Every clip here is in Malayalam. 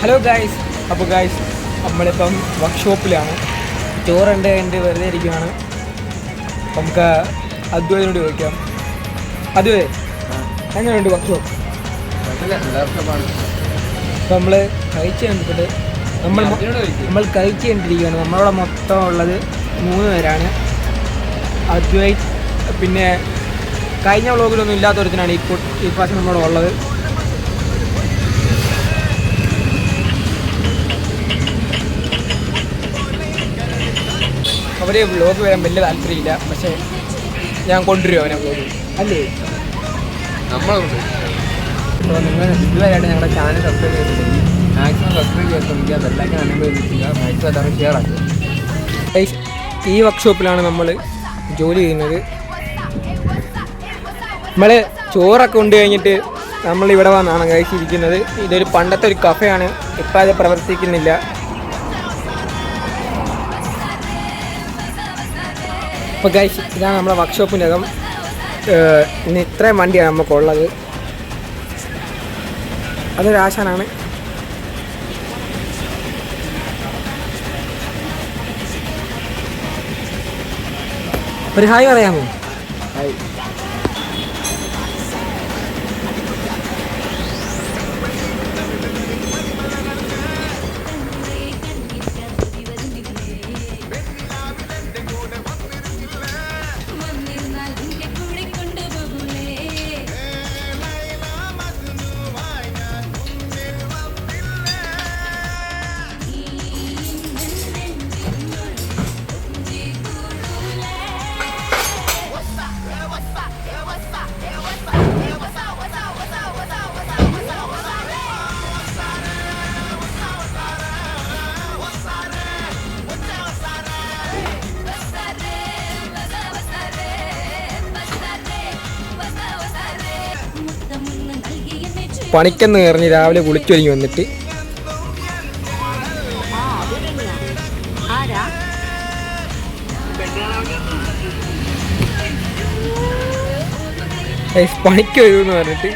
Hello guys. അപ്പോൾ ഗായ്സ് നമ്മളിപ്പം വർക്ക്ഷോപ്പിലാണ്. ചോറുണ്ട് കഴിഞ്ഞിട്ട് വെറുതെ ഇരിക്കുകയാണ്. നമുക്ക് അദ്വൈതിനോട് ചോദിക്കാം. അദ്വൈ, എങ്ങനെയുണ്ട് വർക്ക്ഷോപ്പ്? അപ്പോൾ നമ്മൾ കഴിച്ച് കണ്ടിട്ട് നമ്മൾ കഴിച്ച് കണ്ടിരിക്കുകയാണ്. നമ്മളവിടെ മൊത്തം ഉള്ളത് 3 പേരാണ്. അദ്വൈത്, പിന്നെ കഴിഞ്ഞ വ്ളോഗിലൊന്നും ഇല്ലാത്തൊരുത്തിനാണ് ഈ പ്രാവശ്യം നമ്മളവിടെ ഉള്ളത്. അവർ വ്ളോഗ് വരാൻ വലിയ താല്പര്യമില്ല, പക്ഷേ ഞാൻ കൊണ്ടുവരും അവനെ വ്ളോഗ് അല്ലേ. അപ്പോൾ നിങ്ങൾ ഇതുവരെയായിട്ട് ഞങ്ങളുടെ ചാനൽ സബ്സ്ക്രൈബ് ചെയ്തിട്ടുണ്ടെങ്കിൽ മാക്സിമം സബ്സ്ക്രൈബ് ചെയ്യാൻ ശ്രമിക്കുക. ബെല്ലൈക്കൺ എനേബിൾ ചെയ്തിരിക്കുക. മാക്സിമം എല്ലാവരും ഷെയർ ആക്കുക. ഈ വർക്ക്ഷോപ്പിലാണ് നമ്മൾ ജോലി ചെയ്യുന്നത്. നമ്മൾ ചോറൊക്കെ കൊണ്ട് കഴിഞ്ഞിട്ട് നമ്മളിവിടെ വന്നാണ് കഴിച്ചിരിക്കുന്നത്. ഇതൊരു പണ്ടത്തെ ഒരു കഫയാണ്. ഇപ്പം അത് പ്രവർത്തിക്കുന്നില്ല. അപ്പോൾ ഗൈസ്, ഇതാണ് നമ്മുടെ വർക്ക്ഷോപ്പിൻ്റെ അകം. ഇന്ന് ഇത്രയും വണ്ടിയാണ് നമുക്കുള്ളത്. അതൊരു ആശാനാണ്. ഒരു ഹായ് പറയാമോ? ഹായ്. പണിക്കെന്ന് കയറി രാവിലെ കുളിച്ചൊരുങ്ങി വന്നിട്ട് പണിക്ക് വരുമെന്ന് പറഞ്ഞിട്ട്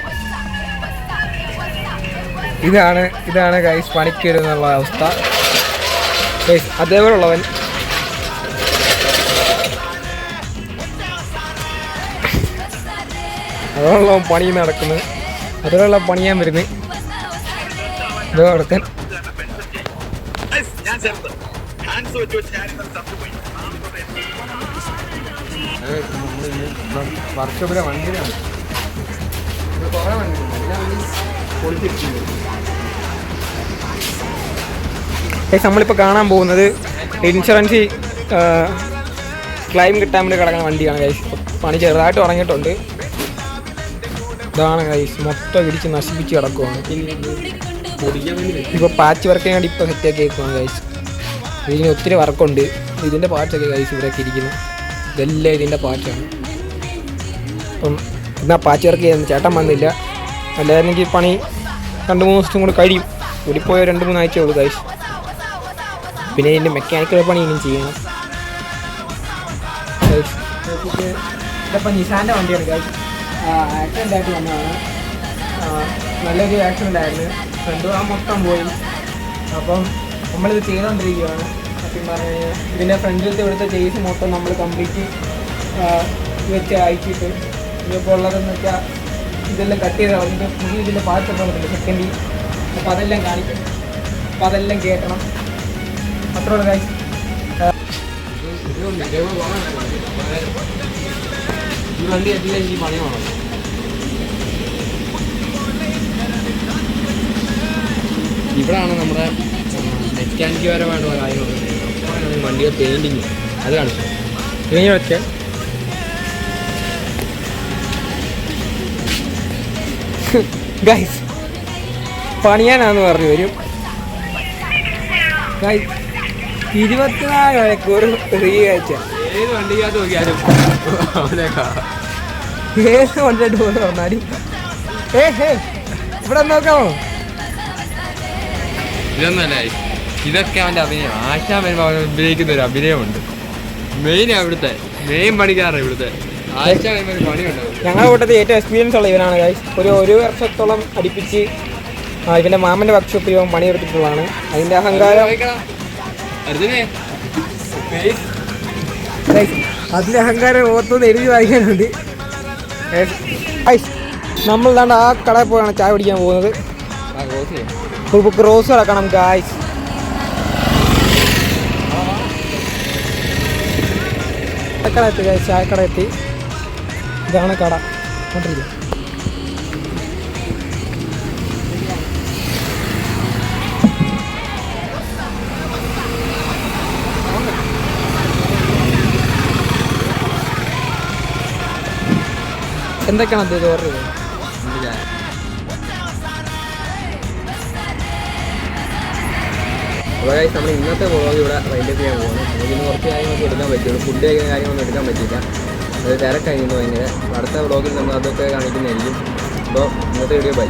ഇതാണ് ഗൈസ് പണിക്ക് വരുമെന്നുള്ള അവസ്ഥ. അതേപോലുള്ളവൻ അതുകൊണ്ടുള്ള പണി നടക്കുന്നത്. അതിലുള്ള പണിയാൻ വരുന്നത് ഇതോ നടക്കാൻ. വർക്ക്ഷോപ്പിലെ വണ്ടിയിലാണ് കുറേ വണ്ടിയുണ്ട്. എല്ലാം പൊളിച്ചിരിക്കുന്നത്. നമ്മളിപ്പോൾ കാണാൻ പോകുന്നത് ഇൻഷുറൻസ് ക്ലെയിം കിട്ടാൻ വേണ്ടി കിടക്കുന്ന വണ്ടിയാണ് ഗൈസ്. പണി ചെറുതായിട്ട് തുടങ്ങിയിട്ടുണ്ട്. ഇതാണ് ഗൈസ്, മൊത്തം ഇടിച്ച് നശിപ്പിച്ച് കിടക്കുവാണ്. ഇപ്പോൾ പാച്ച് വർക്കിന് വേണ്ടി ഇപ്പോൾ സെറ്റാക്കി വെക്കുവാണ് ഗൈസ്. ഇതിന് ഒത്തിരി വർക്കുണ്ട്. ഇതിൻ്റെ പാർട്സൊക്കെ ഗൈസ് ഇവിടെയൊക്കെ ഇരിക്കുന്നു. ഇതെല്ലാം ഇതിൻ്റെ പാർട്സാണ്. അപ്പം എന്നാൽ പാച്ച് വർക്ക് ചെയ്യുന്നത് ചേട്ടൻ വന്നില്ല. അല്ലായിരുന്നെങ്കിൽ പണി 2-3 ദിവസം കൂടി കഴിയും. കൂടിപ്പോയ 2-3 ആഴ്ചയേ ഉള്ളൂ ഗൈസ്. പിന്നെ ഇതിൻ്റെ മെക്കാനിക്കൽ പണി ഇനിയും ചെയ്യണം. ഇതിപ്പോൾ നിസാൻ്റെ വണ്ടിയാണ് ഗൈസ്. ആക്സിഡൻ്റ് ആയിട്ട് വന്നതാണ്. നല്ലൊരു ആക്സിഡൻ്റ് ആയിരുന്നു. ഫ്രണ്ട് മൊത്തം പോയി. അപ്പം നമ്മളിത് ചെയ്തുകൊണ്ടിരിക്കുകയാണ്. സത്യം പറഞ്ഞു കഴിഞ്ഞാൽ ഇതിൻ്റെ ഫ്രണ്ടിലത്തെ ഇവിടുത്തെ ചേസ് മൊത്തം നമ്മൾ കംപ്ലീറ്റ് വെച്ച് അയച്ചിട്ട് ഇതിപ്പോൾ ഉള്ളതെന്ന് വെച്ചാൽ ഇതെല്ലാം കട്ട് ചെയ്ത് കളഞ്ഞിട്ട് പുതിയ ഇതിൻ്റെ പാർട്സ് ഒക്കെ വന്നിട്ടുണ്ട് സെക്കൻഡിൽ. അപ്പോൾ അതെല്ലാം കാണിക്കും. അപ്പോൾ അതെല്ലാം കേൾക്കണം. അത്രയുള്ള കാര്യം. ഈ വണ്ടി എത്തിയാൽ ഈ പണി വേണം. ഇവിടെയാണ് നമ്മുടെ മെക്കാനിക്ക് പരമായിട്ടുള്ള കാര്യങ്ങൾ. വണ്ടിയുടെ പെയിൻറ്റിങ് അത് കാണിച്ചു കഴിഞ്ഞ വെച്ചാൽ ഗൈസ് പണിയാനാന്ന് പറഞ്ഞു വരും. ഗൈസ് 24 മണിക്കൂർ ഫ്രീ ആഴ്ച. ഏത് വണ്ടിക്കകത്ത് നോക്കിയാലും ഏത് വണ്ടിയായിട്ട് പോകുന്ന പറഞ്ഞാലും ഇവിടെ നോക്കാമോ? ഇതൊന്നല്ല, ഇതൊക്കെ അവൻ്റെ അഭിനയം. ആശാ വരുമ്പോൾ അവൻ അഭിനയിക്കുന്ന ഒരു അഭിനയമുണ്ട്. മെയിൻ അവിടുത്തെ മെയിൻ പണിക്കാറാണ് ഇവിടുത്തെ. ആശാ വരുമ്പോൾ ഒരു പണിയുണ്ടാവും. ഞങ്ങളുടെ കൂട്ടത്തിൽ ഏറ്റവും എക്സ്പീരിയൻസ് ഉള്ള ഇവനാണ് ഗൈസ്. ഒരു വർഷത്തോളം അടുപ്പിച്ച് ഇവൻ്റെ മാമൻ്റെ വർക്ക്ഷോപ്പിൽ ഇവൻ പണിയെടുത്തിട്ടുള്ളതാണ്. അതിൻ്റെ അഹങ്കാരം, അതിൻ്റെ അഹങ്കാരം ഓർത്തൊന്ന് എഴുതി വായിക്കാനുണ്ട്. നമ്മൾ ദാണ്ട് ആ കടയിൽ പോയാണ് ചായ കുടിക്കാൻ പോകുന്നത്. റോസ് കിടക്കണം ഗായ്സ്. ചായക്കട എത്തി ഗായ്സ്, ചായക്കട എത്തി. ഇതാണ് കട. കണ്ടില്ലേ? എന്തൊക്കെയാണ് അത് ഓർഡർ ചെയ്തത്? അപ്പോൾ നമ്മൾ ഇന്നത്തെ വ്ളോഗ് ഇവിടെ വൈൻഡപ്പ് ചെയ്യാൻ പോകുന്നു. നമുക്കിന്ന് കുറച്ച് കാര്യങ്ങളൊക്കെ എടുക്കാൻ പറ്റുള്ളൂ. ഫുഡ് കഴിക്കുന്ന കാര്യങ്ങളൊന്നും എടുക്കാൻ പറ്റില്ല, അത് തിരക്കായിരുന്നു ഭയങ്കര. അടുത്ത വ്ളോഗിൽ നമ്മൾ അതൊക്കെ കാണിക്കുന്നതായിരിക്കും. അപ്പോൾ ഇന്നത്തെ വീഡിയോ ബൈ.